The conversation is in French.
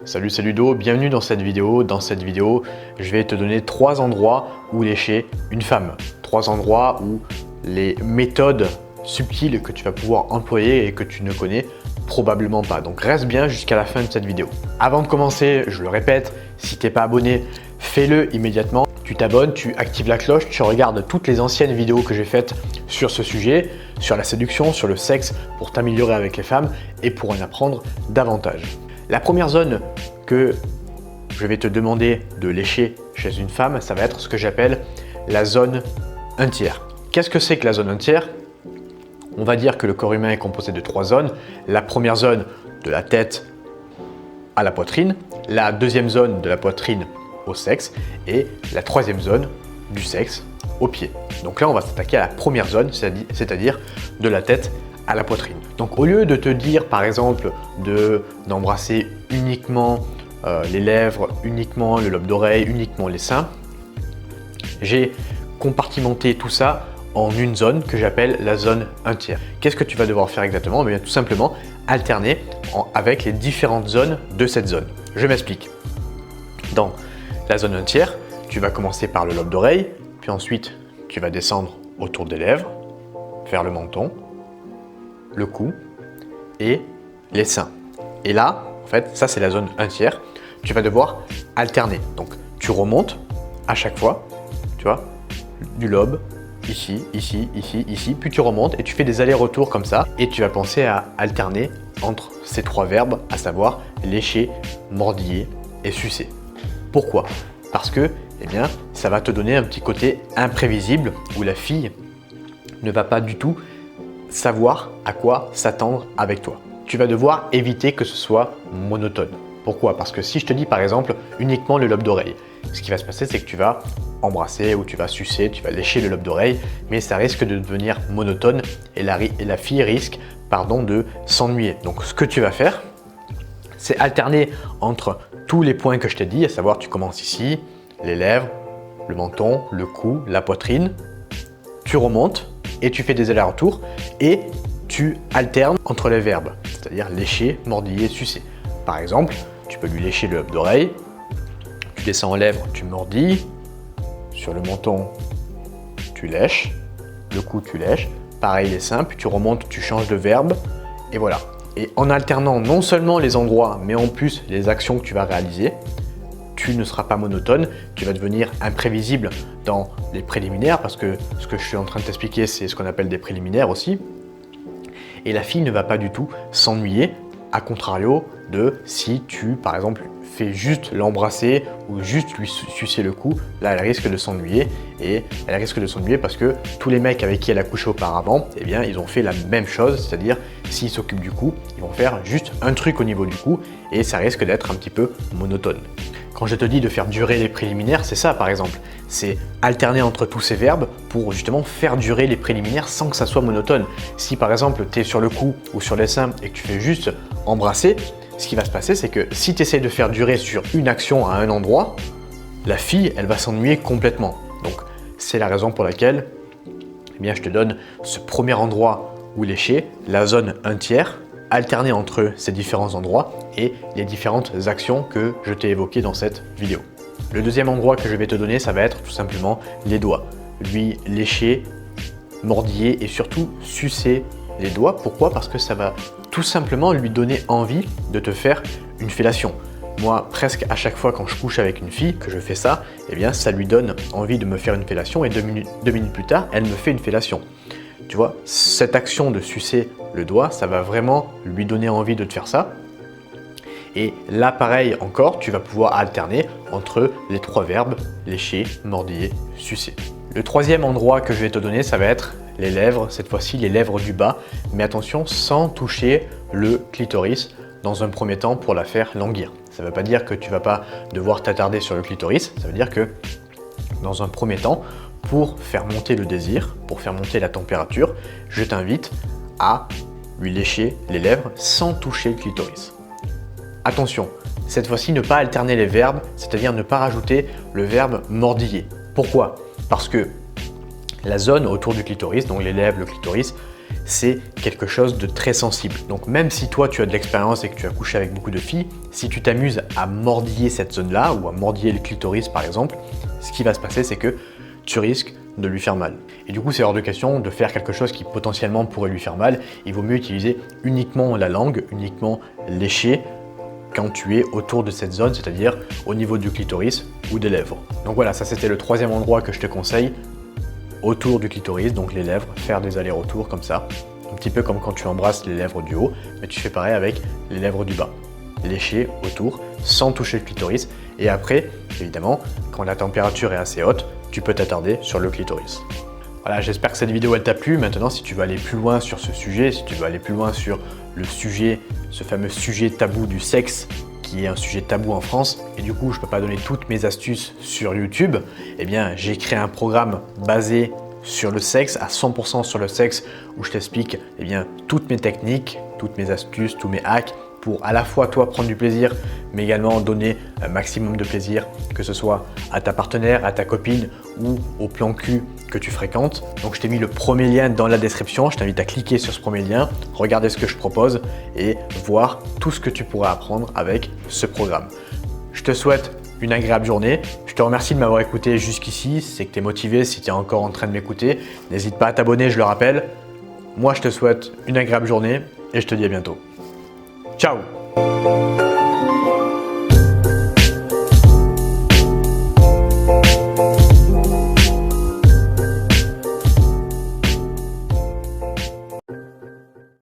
Salut, c'est Ludo, bienvenue dans cette vidéo. Dans cette vidéo, je vais te donner 3 endroits où lécher une femme. 3 endroits où les méthodes subtiles que tu vas pouvoir employer et que tu ne connais probablement pas. Donc reste bien jusqu'à la fin de cette vidéo. Avant de commencer, je le répète, si tu n'es pas abonné, fais-le immédiatement. Tu t'abonnes, tu actives la cloche, tu regardes toutes les anciennes vidéos que j'ai faites sur ce sujet, sur la séduction, sur le sexe, pour t'améliorer avec les femmes et pour en apprendre davantage. La première zone que je vais te demander de lécher chez une femme, ça va être ce que j'appelle la zone untière. Qu'est-ce que c'est que la zone untière? On va dire que le corps humain est composé de 3 zones. La première zone, de la tête à la poitrine. La deuxième zone, de la poitrine au sexe. Et la troisième zone, du sexe aux pieds. Donc là, on va s'attaquer à la première zone, c'est-à-dire de la tête à la poitrine. Donc au lieu de te dire par exemple d'embrasser uniquement les lèvres, uniquement le lobe d'oreille, uniquement les seins, j'ai compartimenté tout ça en une zone que j'appelle la zone untière. Qu'est-ce que tu vas devoir faire exactement? Bien, tout simplement alterner avec les différentes zones de cette zone. Je m'explique. Dans la zone untière, tu vas commencer par le lobe d'oreille, puis ensuite tu vas descendre autour des lèvres, vers le menton, le cou et les seins. Et là, en fait, ça c'est la zone untière. Tu vas devoir alterner. Donc, tu remontes à chaque fois, tu vois, du lobe, ici, ici, ici, ici, puis tu remontes et tu fais des allers-retours comme ça. Et tu vas penser à alterner entre ces 3 verbes, à savoir lécher, mordiller et sucer. Pourquoi? Parce que, eh bien, ça va te donner un petit côté imprévisible où la fille ne va pas du tout savoir à quoi s'attendre avec toi. Tu vas devoir éviter que ce soit monotone. Pourquoi? Parce que si je te dis par exemple uniquement le lobe d'oreille, ce qui va se passer c'est que tu vas embrasser ou tu vas sucer, tu vas lécher le lobe d'oreille, mais ça risque de devenir monotone et la fille risque de s'ennuyer. Donc ce que tu vas faire, c'est alterner entre tous les points que je t'ai dit, à savoir tu commences ici, les lèvres, le menton, le cou, la poitrine, tu remontes et tu fais des allers-retours et tu alternes entre les verbes, c'est-à-dire lécher, mordiller, sucer. Par exemple, tu peux lui lécher le lobe d'oreille, tu descends aux lèvres, tu mordilles, sur le menton, tu lèches, le cou, tu lèches, pareil les seins, puis tu remontes, tu changes de verbe, et voilà. Et en alternant non seulement les endroits, mais en plus les actions que tu vas réaliser, tu ne seras pas monotone, tu vas devenir imprévisible dans les préliminaires, parce que ce que je suis en train de t'expliquer, c'est ce qu'on appelle des préliminaires aussi. Et la fille ne va pas du tout s'ennuyer, à contrario de si tu, par exemple, fais juste l'embrasser ou juste lui sucer le cou, là elle risque de s'ennuyer et elle risque de s'ennuyer parce que tous les mecs avec qui elle a couché auparavant, eh bien ils ont fait la même chose, c'est-à-dire s'ils s'occupent du cou, ils vont faire juste un truc au niveau du cou et ça risque d'être un petit peu monotone. Quand je te dis de faire durer les préliminaires, c'est ça par exemple, c'est alterner entre tous ces verbes pour justement faire durer les préliminaires sans que ça soit monotone. Si par exemple tu es sur le cou ou sur les seins et que tu fais juste embrasser, ce qui va se passer c'est que si tu essaies de faire durer sur une action à un endroit, la fille elle va s'ennuyer complètement. Donc c'est la raison pour laquelle eh bien, je te donne ce premier endroit où lécher, la zone untière, alterner entre ces différents endroits et les différentes actions que je t'ai évoquées dans cette vidéo. Le deuxième endroit que je vais te donner, ça va être tout simplement les doigts. Lui lécher, mordiller et surtout sucer les doigts. Pourquoi? Parce que ça va tout simplement lui donner envie de te faire une fellation. Moi, presque à chaque fois quand je couche avec une fille, que je fais ça, eh bien ça lui donne envie de me faire une fellation et 2 minutes plus tard, elle me fait une fellation. Tu vois, cette action de sucer le doigt, ça va vraiment lui donner envie de te faire ça. Et là, pareil encore, tu vas pouvoir alterner entre les 3 verbes, lécher, mordiller, sucer. Le troisième endroit que je vais te donner, ça va être les lèvres, cette fois-ci les lèvres du bas, mais attention, sans toucher le clitoris dans un premier temps pour la faire languir. Ça ne veut pas dire que tu ne vas pas devoir t'attarder sur le clitoris, ça veut dire que dans un premier temps, pour faire monter le désir, pour faire monter la température, je t'invite à lui lécher les lèvres sans toucher le clitoris. Attention, cette fois-ci ne pas alterner les verbes, c'est-à-dire ne pas rajouter le verbe mordiller. Pourquoi? Parce que la zone autour du clitoris, donc les lèvres, le clitoris, c'est quelque chose de très sensible. Donc même si toi tu as de l'expérience et que tu as couché avec beaucoup de filles, si tu t'amuses à mordiller cette zone-là ou à mordiller le clitoris par exemple, ce qui va se passer c'est que tu risques de lui faire mal. Et du coup, c'est hors de question de faire quelque chose qui potentiellement pourrait lui faire mal. Il vaut mieux utiliser uniquement la langue, uniquement lécher quand tu es autour de cette zone, c'est-à-dire au niveau du clitoris ou des lèvres. Donc voilà, ça c'était le troisième endroit que je te conseille, autour du clitoris, donc les lèvres, faire des allers-retours comme ça, un petit peu comme quand tu embrasses les lèvres du haut, mais tu fais pareil avec les lèvres du bas. Lécher autour sans toucher le clitoris, et après, évidemment, quand la température est assez haute, tu peux t'attarder sur le clitoris. Voilà, j'espère que cette vidéo elle t'a plu. Maintenant, si tu veux aller plus loin sur ce sujet, si tu veux aller plus loin sur le sujet, ce fameux sujet tabou du sexe, qui est un sujet tabou en France, et du coup, je ne peux pas donner toutes mes astuces sur YouTube, eh bien, j'ai créé un programme basé sur le sexe, à 100% sur le sexe, où je t'explique eh bien, toutes mes techniques, toutes mes astuces, tous mes hacks, pour à la fois toi prendre du plaisir, mais également donner un maximum de plaisir, que ce soit à ta partenaire, à ta copine ou au plan cul que tu fréquentes. Donc je t'ai mis le premier lien dans la description, je t'invite à cliquer sur ce premier lien, regarder ce que je propose et voir tout ce que tu pourras apprendre avec ce programme. Je te souhaite une agréable journée. Je te remercie de m'avoir écouté jusqu'ici, c'est que tu es motivé, si tu es encore en train de m'écouter. N'hésite pas à t'abonner, je le rappelle. Moi je te souhaite une agréable journée et je te dis à bientôt. Ciao!